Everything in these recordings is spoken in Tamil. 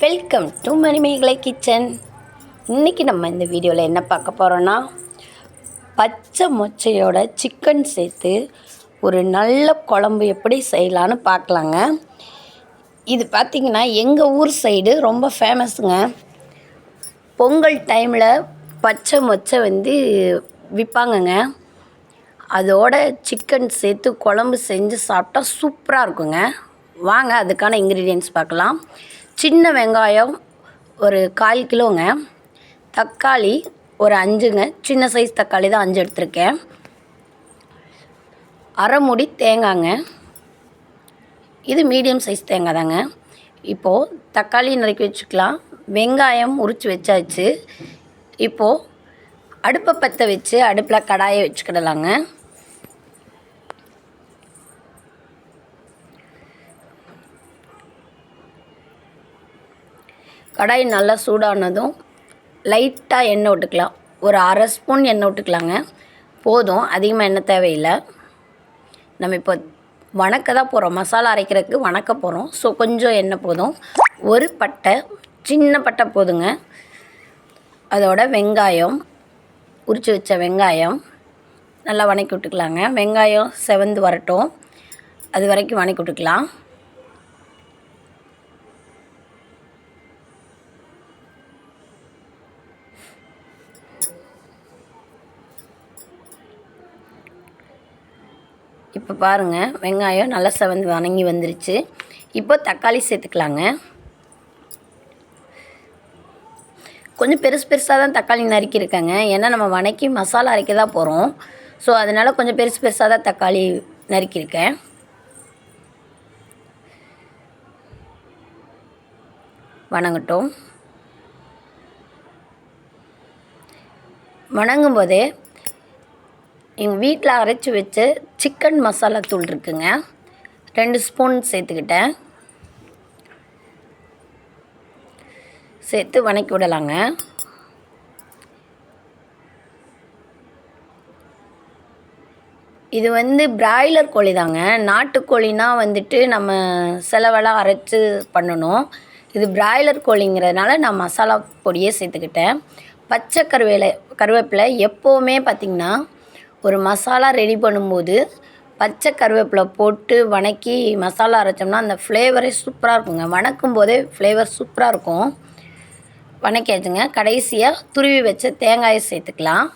Welcome to Manimekalai kitchen. இன்றைக்கி நம்ம இந்த வீடியோவில் என்ன பார்க்க போகிறோன்னா, பச்சை மொச்சையோட சிக்கன் சேர்த்து ஒரு நல்ல குழம்பு எப்படி செய்யலான்னு பார்க்கலாங்க. இது பார்த்திங்கன்னா எங்கள் ஊர் சைடு ரொம்ப ஃபேமஸுங்க. பொங்கல் டைமில் பச்சை மொச்சை விற்பாங்கங்க. அதோட சிக்கன் சேர்த்து குழம்பு செஞ்சு சாப்பிட்டா சூப்பராக இருக்குங்க. வாங்க அதுக்கான இன்க்ரீடியன்ட்ஸ் பார்க்கலாம். சின்ன வெங்காயம் ஒரு 1/4 கிலோங்க, தக்காளி ஒரு 5ங்க, சின்ன சைஸ் தக்காளி தான் 5 எடுத்திருக்கேன், அரை மூடி தேங்காய்ங்க, இது மீடியம் சைஸ் தேங்காய் தாங்க. இப்போது தக்காளி நறுக்கி வச்சுக்கலாம், வெங்காயம் உரித்து வச்சாச்சு. இப்போது அடுப்பை பற்ற வச்சு அடுப்பில் கடாயை வச்சுக்கிடலாங்க. கடாய் நல்லா சூடானதும் லைட்டாக எண்ணெய் விட்டுக்கலாம். ஒரு 1/2 ஸ்பூன் எண்ணெய் விட்டுக்கலாங்க, போதும், அதிகமாக எண்ணெய் தேவையில்லை. நம்ம இப்போ வணக்க தான் போகிறோம், மசாலா அரைக்கிறதுக்கு வணக்க போகிறோம். ஸோ கொஞ்சம் எண்ணெய் போதும். ஒரு பட்டை, சின்ன பட்டை போதுங்க. அதோட வெங்காயம், உரித்து வச்ச வெங்காயம் நல்லா வணக்கி விட்டுக்கலாங்க. வெங்காயம் செவந்து வரட்டும், அது வரைக்கும் வணக்கி விட்டுக்கலாம். இப்போ பாருங்கள், வெங்காயம் நல்லா செவந்து வணங்கி வந்துருச்சு. இப்போ தக்காளி சேர்த்துக்கலாங்க. கொஞ்சம் பெருசு பெருசாக தான் தக்காளி நறுக்கியிருக்கேங்க, ஏன்னா நம்ம வணக்கி மசாலா அரைக்க தான் போகிறோம். ஸோ அதனால் கொஞ்சம் பெருசு பெருசாக தான் தக்காளி நறுக்கியிருக்கேன். வணங்கட்டும். வணங்கும் போதே எங்கள் வீட்டில் அரைச்சி வச்ச சிக்கன் மசாலா தூள் இருக்குங்க, 2 ஸ்பூன் சேர்த்துக்கிட்டேன். சேர்த்து வணக்கி விடலாங்க. இது பிராய்லர் கோழி தாங்க. நாட்டுக்கோழினா நம்ம செலவெல்லாம் அரைச்சி பண்ணணும். இது பிராய்லர் கோழிங்கிறதுனால நான் மசாலா பொடியே சேர்த்துக்கிட்டேன். பச்சை கருவேப்பிலை எப்போவுமே பார்த்திங்கன்னா ஒரு மசாலா ரெடி பண்ணும்போது பச்சை கருவேப்பிலை போட்டு வணக்கி மசாலா அரைச்சோம்னா அந்த ஃப்ளேவரே சூப்பராக இருக்குங்க. வணக்கும் போதே ஃப்ளேவர் சூப்பராக இருக்கும். வணக்கியாச்சுங்க. கடைசியாக துருவி வச்ச தேங்காயை சேர்த்துக்கலாம்.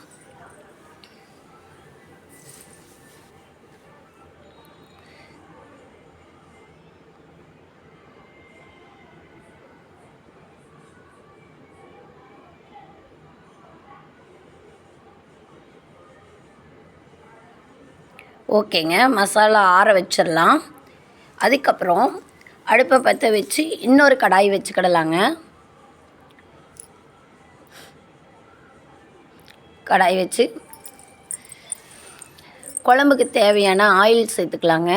ஓகேங்க, மசாலா ஆற வச்சிடலாம். அதுக்கப்புறம் அடுப்பை பற்ற வச்சு இன்னொரு கடாய் வச்சுக்கிடலாங்க. கடாய் வச்சு குழம்புக்கு தேவையான ஆயில் சேர்த்துக்கலாங்க.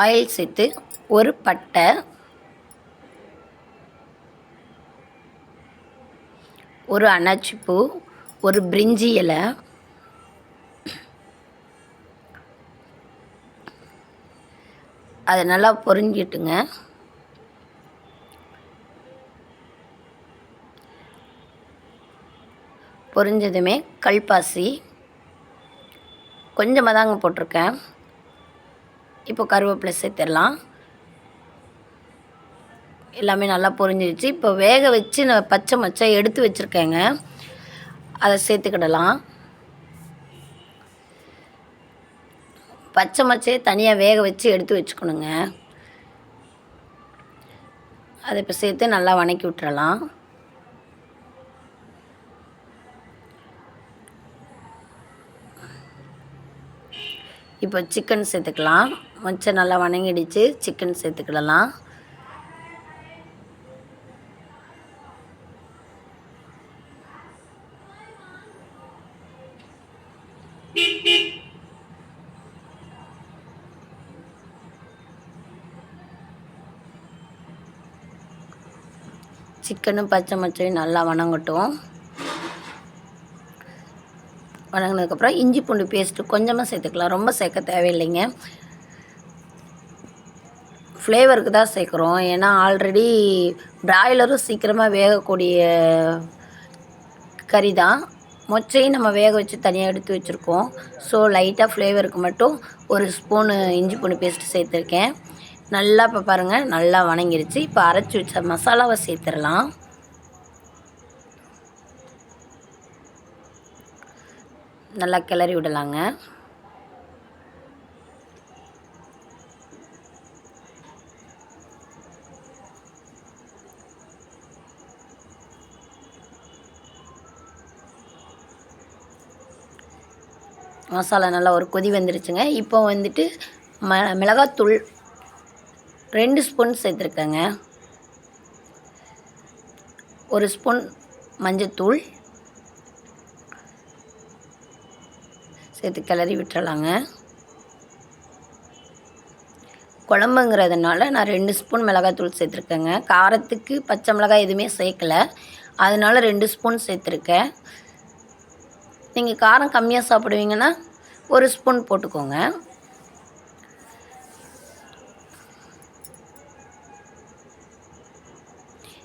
ஆயில் சேர்த்து ஒரு பட்டை, ஒரு அன்னாச்சிப்பூ, ஒரு பிரிஞ்சி இலை, அது நல்லா பொரிஞ்சிட்டுங்க. பொரிஞ்சதுமே கல்பாசி கொஞ்சமாக தாங்க போட்டிருக்கேன். இப்போ கருவேப்பிலை சேர்த்துடலாம். எல்லாமே நல்லா பொரிஞ்சிடுச்சு. இப்போ வேக வச்சு நான் பச்சை மொச்சை எடுத்து வச்சுருக்கேங்க, அதை சேர்த்துக்கிடலாம். பச்சை மொச்சையை தனியாக வேக வச்சு எடுத்து வச்சுக்கணுங்க. அதை இப்போ சேர்த்து நல்லா வணக்கி விட்டுறலாம். இப்போ சிக்கன் சேர்த்துக்கலாம். மொச்சை நல்லா வணங்கிடுச்சு, சிக்கன் சேர்த்துக்கிடலாம். சிக்கனும் பச்சை மொச்சையும் நல்லா வணங்கட்டும். வணங்கினதுக்கப்புறம் இஞ்சி பூண்டு பேஸ்ட்டு கொஞ்சமாக சேர்த்துக்கலாம், ரொம்ப சேர்க்க தேவையில்லைங்க. ஃப்ளேவருக்கு தான் சேர்க்குறோம். ஏன்னா ஆல்ரெடி பிராய்லரும் சீக்கிரமாக வேகக்கூடிய கறி தான். மொச்சையும் நம்ம வேக வச்சு தனியாக எடுத்து வச்சுருக்கோம். ஸோ லைட்டாக ஃப்ளேவருக்கு மட்டும் ஒரு ஸ்பூனு இஞ்சி பூண்டு பேஸ்ட்டு சேர்த்துருக்கேன். நல்லா இப்போ பாருங்கள் நல்லா வணங்கிருச்சு. இப்போ அரைச்சி வச்ச மசாலாவை சேர்த்துடலாம். நல்லா கிளறி விடலாங்க. மசாலா நல்லா ஒரு கொதி வந்துருச்சுங்க. இப்போ வந்துட்டு மிளகாத்தூள் 2 ஸ்பூன் சேர்த்துருக்கேங்க. 1 ஸ்பூன் மஞ்சத்தூள் சேர்த்து கிளறி விட்டுறலாங்க. குழம்புங்கிறதுனால நான் 2 ஸ்பூன் மிளகாத்தூள் சேர்த்துருக்கேங்க. காரத்துக்கு பச்சை மிளகாய் எதுவுமே சேர்க்கலை, அதனால 2 ஸ்பூன் சேர்த்துருக்கேன். நீங்கள் காரம் கம்மியாக சாப்பிடுவீங்கன்னா 1 ஸ்பூன் போட்டுக்கோங்க.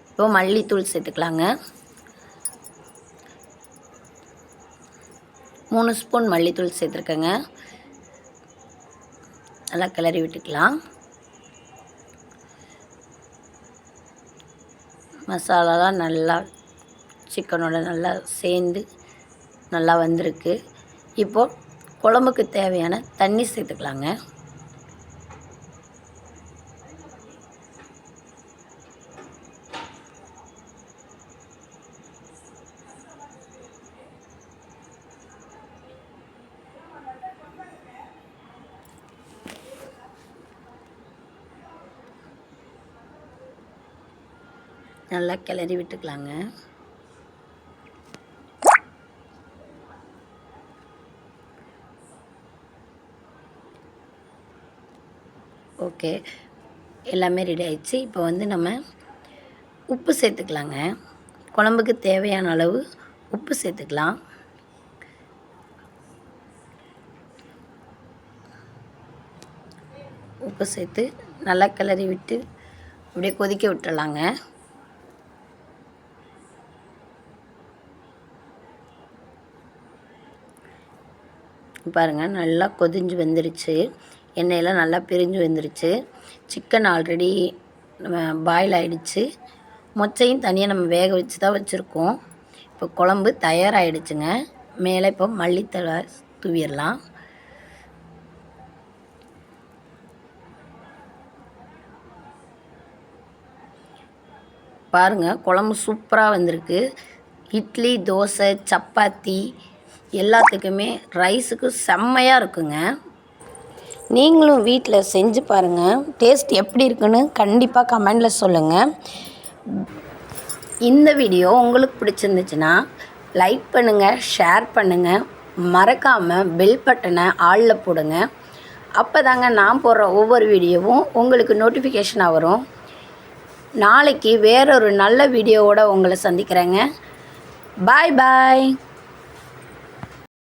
இப்போ மல்லித்தூள் சேர்த்துக்கலாங்க. 3 ஸ்பூன் மல்லித்தூள் சேர்த்துருக்கேங்க. நல்லா கிளறி விட்டுக்கலாம். மசாலாலாம் நல்லா சிக்கனோட நல்லா சேர்ந்து நல்லா வந்திருக்கு. இப்போது குழம்புக்கு தேவையான தண்ணி சேர்த்துக்கலாங்க. நல்லா கிளறி விட்டுக்கலாங்க. ஓகே, எல்லாமே ரெடி ஆயிடுச்சு. இப்போ வந்து நம்ம உப்பு சேர்த்துக்கலாங்க. குழம்புக்கு தேவையான அளவு உப்பு சேர்த்துக்கலாம். உப்பு சேர்த்து நல்லா கிளறி விட்டு அப்படியே கொதிக்க விட்டுறலாங்க. பாருங்கள் நல்லா கொதிஞ்சு வந்துருச்சு. எண்ணெயெல்லாம் நல்லா பிரிஞ்சு வந்துருச்சு. சிக்கன் ஆல்ரெடி நம்ம பாயில் ஆகிடுச்சு. மொச்சையும் தனியாக நம்ம வேக வச்சு தான் வச்சுருக்கோம். இப்போ குழம்பு தயாராகிடுச்சுங்க. மேலே இப்போ மல்லித்தழை தூவிடலாம். பாருங்கள் குழம்பு சூப்பராக வந்திருக்கு. இட்லி, தோசை, சப்பாத்தி எல்லாத்துக்குமே ரைஸுக்கு செம்மையாக இருக்குங்க. நீங்களும் வீட்டில் செஞ்சு பாருங்கள். டேஸ்ட் எப்படி இருக்குன்னு கண்டிப்பாக கமெண்டில் சொல்லுங்கள். இந்த வீடியோ உங்களுக்கு பிடிச்சிருந்துச்சுன்னா லைக் பண்ணுங்கள், ஷேர் பண்ணுங்கள், மறக்காமல் பெல் பட்டனை ஆளில் போடுங்க. அப்போ தாங்க நான் போடுற ஒவ்வொரு வீடியோவும் உங்களுக்கு நோட்டிஃபிகேஷனாக வரும். நாளைக்கு வேறொரு நல்ல வீடியோவோடு உங்களை சந்திக்கிறேங்க. பாய் பாய்.